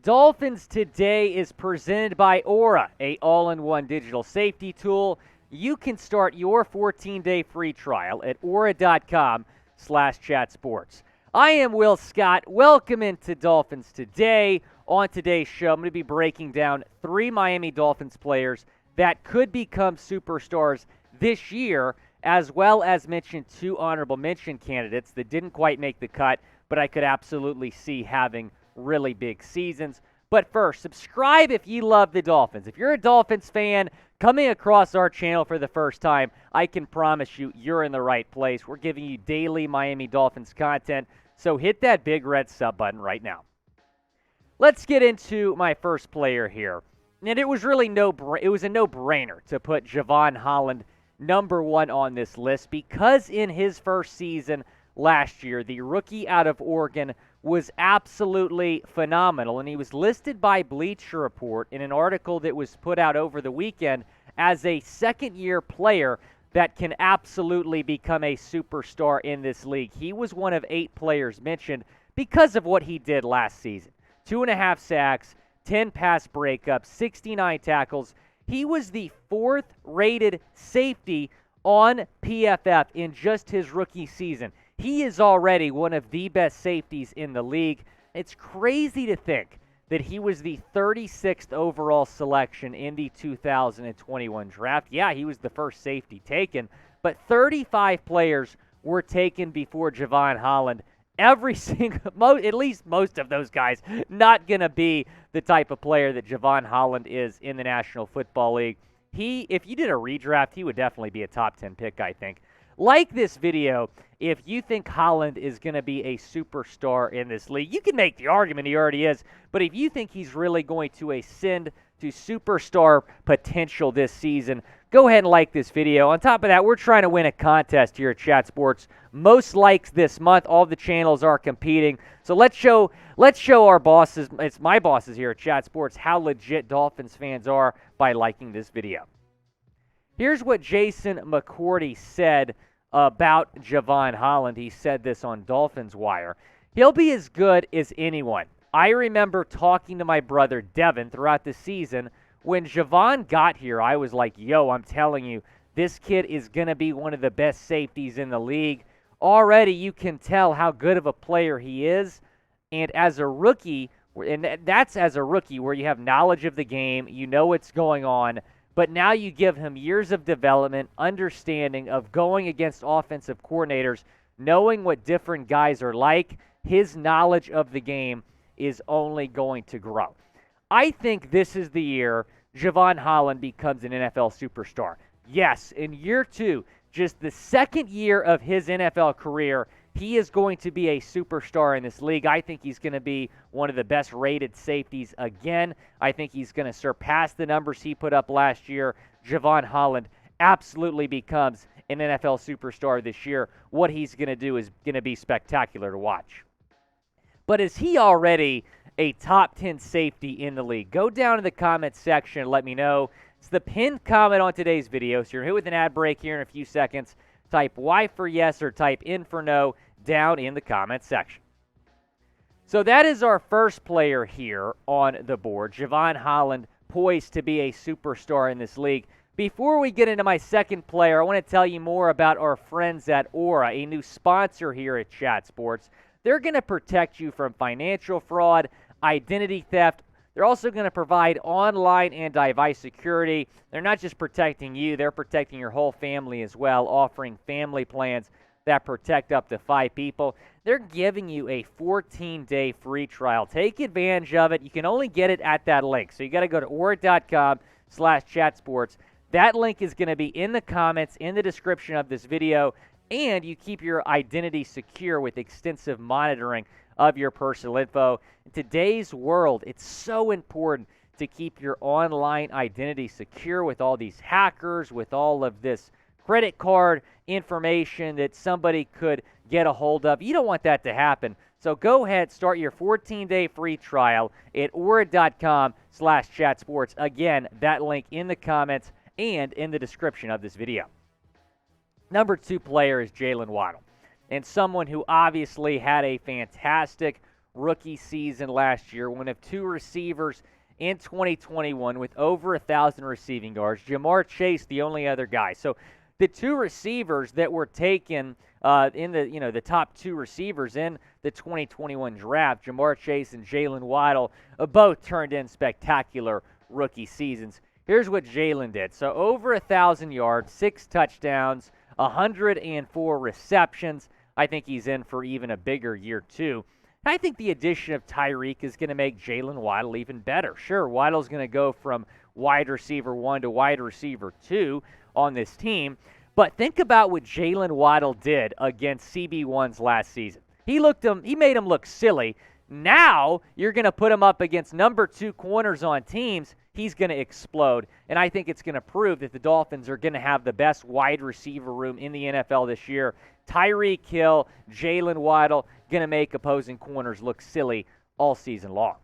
Dolphins Today is presented by Aura, a all-in-one digital safety tool. You can start your 14-day free trial at aura.com/chatsports. I am Will Scott. Welcome into Dolphins Today. On today's show, I'm going to be breaking down 3 Miami Dolphins players that could become superstars this year, as well as mention 2 honorable mention candidates that didn't quite make the cut, but I could absolutely see having really big seasons. But first, subscribe if you love the Dolphins. If you're a Dolphins fan coming across our channel for the first time, I can promise you you're in the right place. We're giving you daily Miami Dolphins content, so hit that big red sub button right now. Let's get into my first player here. And it was really a no-brainer to put Jevon Holland number 1 on this list because in his first season last year, the rookie out of Oregon was absolutely phenomenal, and he was listed by Bleacher Report in an article that was put out over the weekend as a second-year player that can absolutely become a superstar in this league. He was one of 8 players mentioned because of what he did last season. 2.5 sacks, 10 pass breakups, 69 tackles. He was the 4th-rated safety on PFF in just his rookie season. He is already one of the best safeties in the league. It's crazy to think that he was the 36th overall selection in the 2021 draft. Yeah, he was the first safety taken, but 35 players were taken before Jevon Holland. Every single, at least most of those guys, not going to be the type of player that Jevon Holland is in the National Football League. If you did a redraft, he would definitely be a top 10 pick, I think. Like this video if you think Holland is going to be a superstar in this league. You can make the argument he already is, but if you think he's really going to ascend to superstar potential this season, go ahead and like this video. On top of that, we're trying to win a contest here at Chat Sports. Most likes this month. All the channels are competing. So let's show our bosses, it's my bosses here at Chat Sports, how legit Dolphins fans are by liking this video. Here's what Jason McCourty said about Jevon Holland. He said this on Dolphins Wire. He'll be as good as anyone. I remember talking to my brother Devin throughout the season. When Jevon got here, I was like, yo, I'm telling you, this kid is going to be one of the best safeties in the league. Already you can tell how good of a player he is. And as a rookie, and that's as a rookie where you have knowledge of the game, you know what's going on, but now you give him years of development, understanding of going against offensive coordinators, knowing what different guys are like. His knowledge of the game is only going to grow. I think this is the year Jevon Holland becomes an NFL superstar. Yes, in year 2, just the second year of his NFL career, he is going to be a superstar in this league. I think he's going to be one of the best rated safeties again. I think he's going to surpass the numbers he put up last year. Jevon Holland absolutely becomes an NFL superstar this year. What he's going to do is going to be spectacular to watch. But is he already a top 10 safety in the league? Go down in the comments section and let me know. It's the pinned comment on today's video. So you're hit with an ad break here in a few seconds. Type Y for yes or type in for no down in the comments section. So that is our first player here on the board. Jevon Holland, poised to be a superstar in this league. Before we get into my second player, I want to tell you more about our friends at Aura, a new sponsor here at Chat Sports. They're going to protect you from financial fraud, identity theft. They're also going to provide online and device security. They're not just protecting you, they're protecting your whole family as well, offering family plans that protect up to 5 people. They're giving you a 14-day free trial. Take advantage of it. You can only get it at that link. So you got to go to aura.com/chatsports. That link is going to be in the comments, in the description of this video, and you keep your identity secure with extensive monitoring of your personal info. In today's world, it's so important to keep your online identity secure with all these hackers, with all of this credit card information that somebody could get a hold of. You don't want that to happen. So go ahead, start your 14-day free trial at aura.com/chatsports. Again, that link in the comments and in the description of this video. Number 2 player is Jaylen Waddle. and someone who obviously had a fantastic rookie season last year, one of two receivers in 2021 with over 1,000 receiving yards. Ja'Marr Chase, the only other guy. So the two receivers that were taken in the top two receivers in the 2021 draft, Ja'Marr Chase and Jaylen Waddle, both turned in spectacular rookie seasons. Here's what Jaelan did. So over 1,000 yards, 6 touchdowns, 104 receptions. I think he's in for even a bigger year, too. I think the addition of Tyreek is going to make Jaylen Waddle even better. Sure, Waddle's going to go from wide receiver 1 to wide receiver 2 on this team, but think about what Jaylen Waddle did against CB1s last season. He made him look silly. Now you're going to put him up against number 2 corners on teams. He's going to explode, and I think it's going to prove that the Dolphins are going to have the best wide receiver room in the NFL this year. Tyreek Hill, Jaylen Waddle, going to make opposing corners look silly all season long.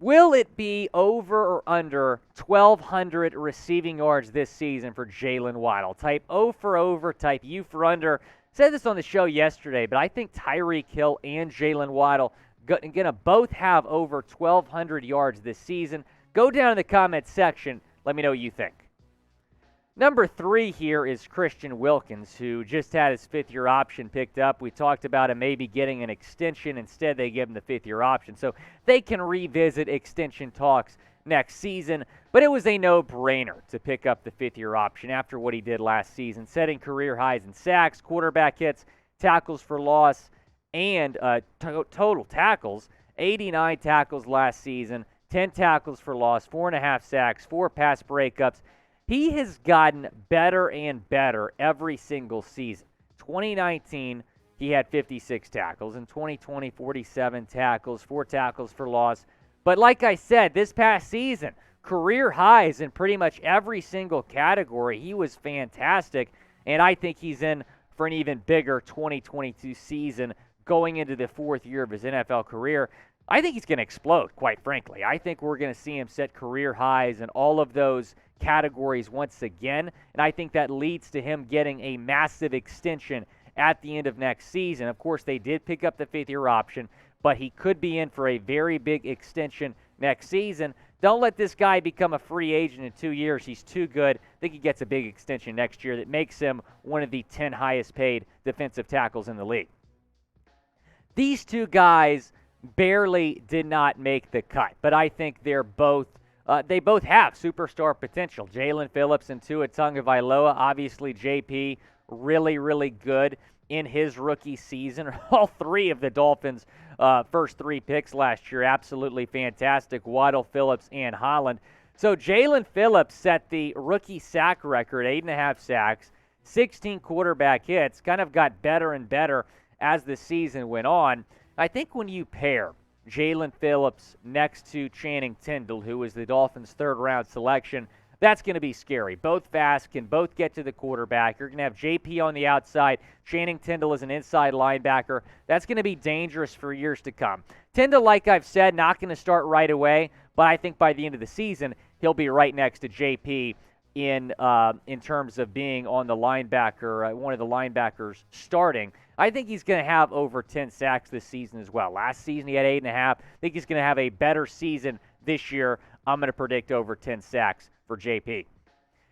Will it be over or under 1,200 receiving yards this season for Jaylen Waddle? Type O for over, type U for under. Said this on the show yesterday, but I think Tyreek Hill and Jaylen Waddle going to both have over 1,200 yards this season. Go down in the comments section. Let me know what you think. Number 3 here is Christian Wilkins, who just had his 5th-year option picked up. We talked about him maybe getting an extension. Instead, they give him the 5th-year option. So they can revisit extension talks next season. But it was a no-brainer to pick up the 5th-year option after what he did last season, setting career highs in sacks, quarterback hits, tackles for loss, and total tackles. 89 tackles last season, 10 tackles for loss, 4.5 sacks, 4 pass breakups. He has gotten better and better every single season. 2019, he had 56 tackles. In 2020, 47 tackles, 4 tackles for loss. But like I said, this past season, career highs in pretty much every single category. He was fantastic, and I think he's in for an even bigger 2022 season going into the 4th year of his NFL career. I think he's going to explode, quite frankly. I think we're going to see him set career highs in all of those categories once again, and I think that leads to him getting a massive extension at the end of next season. Of course, they did pick up the 5th-year option, but he could be in for a very big extension next season. Don't let this guy become a free agent in 2 years. He's too good. I think he gets a big extension next year that makes him one of the 10 highest-paid defensive tackles in the league. These two guys barely did not make the cut, but I think they both have superstar potential. Jalen Phillips and Tua Tagovailoa, obviously JP, really, really good in his rookie season. All 3 of the Dolphins' first 3 picks last year, absolutely fantastic. Waddle, Phillips, and Holland. So Jalen Phillips set the rookie sack record, 8.5 sacks, 16 quarterback hits, kind of got better and better as the season went on. I think when you pair Jalen Phillips next to Channing Tindall, who was the Dolphins' 3rd-round selection, that's going to be scary. Both fast, can both get to the quarterback. You're going to have JP on the outside. Channing Tindall is an inside linebacker. That's going to be dangerous for years to come. Tindall, like I've said, not going to start right away, but I think by the end of the season, he'll be right next to JP in terms of being on the linebacker, one of the linebackers starting. I think he's going to have over 10 sacks this season as well. Last season he had 8.5. I think he's going to have a better season this year. I'm going to predict over 10 sacks for JP.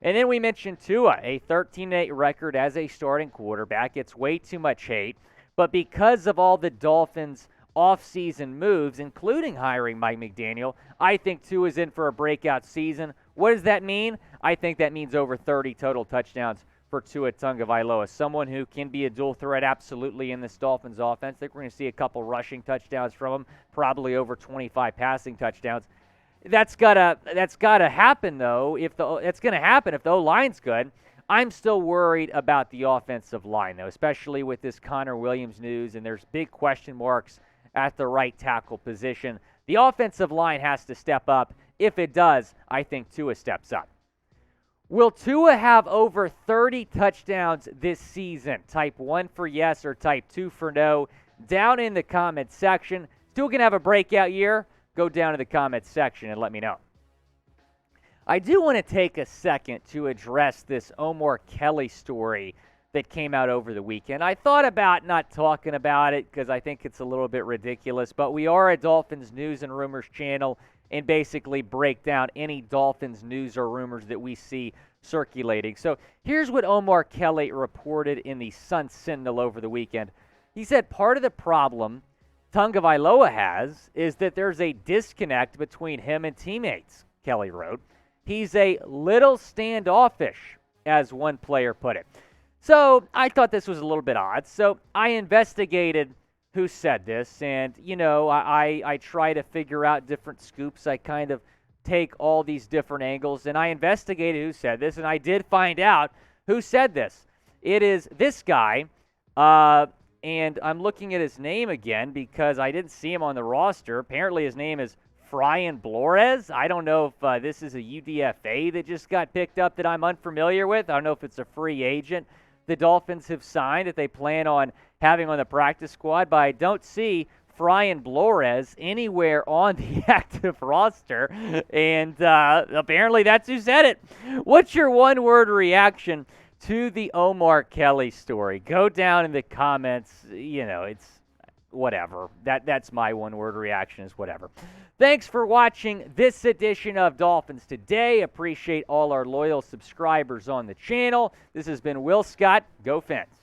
And then we mentioned Tua, a 13-8 record as a starting quarterback. It's way too much hate, but because of all the Dolphins' offseason moves, including hiring Mike McDaniel, I think Tua's in for a breakout season. What does that mean? I think that means over 30 total touchdowns for Tua Tagovailoa, someone who can be a dual threat absolutely in this Dolphins offense. I think we're going to see a couple rushing touchdowns from him, probably over 25 passing touchdowns. That's gotta happen though. It's going to happen if the O-line's good. I'm still worried about the offensive line though, especially with this Connor Williams news, and there's big question marks at the right tackle position. The offensive line has to step up. If it does, I think Tua steps up. Will Tua have over 30 touchdowns this season? Type 1 for yes or type 2 for no. Down in the comments section. Still going to have a breakout year? Go down to the comments section and let me know. I do want to take a second to address this Omar Kelly story that came out over the weekend. I thought about not talking about it because I think it's a little bit ridiculous, but we are a Dolphins news and rumors channel and basically break down any Dolphins news or rumors that we see circulating. So here's what Omar Kelly reported in the Sun Sentinel over the weekend. He said part of the problem Tagovailoa has is that there's a disconnect between him and teammates, Kelly wrote. He's a little standoffish, as one player put it. So I thought this was a little bit odd. So I investigated who said this, and, I try to figure out different scoops. I kind of take all these different angles, and I investigated who said this, and I did find out who said this. It is this guy, and I'm looking at his name again because I didn't see him on the roster. Apparently his name is Brian Blores. I don't know if this is a UDFA that just got picked up that I'm unfamiliar with. I don't know if it's a free agent the Dolphins have signed that they plan on having on the practice squad, but I don't see Brian Blores anywhere on the active roster, and apparently that's who said it. What's your one-word reaction to the Omar Kelly story? Go down in the comments. It's whatever. That's my one-word reaction is whatever. Thanks for watching this edition of Dolphins Today. Appreciate all our loyal subscribers on the channel. This has been Will Scott. Go Fins.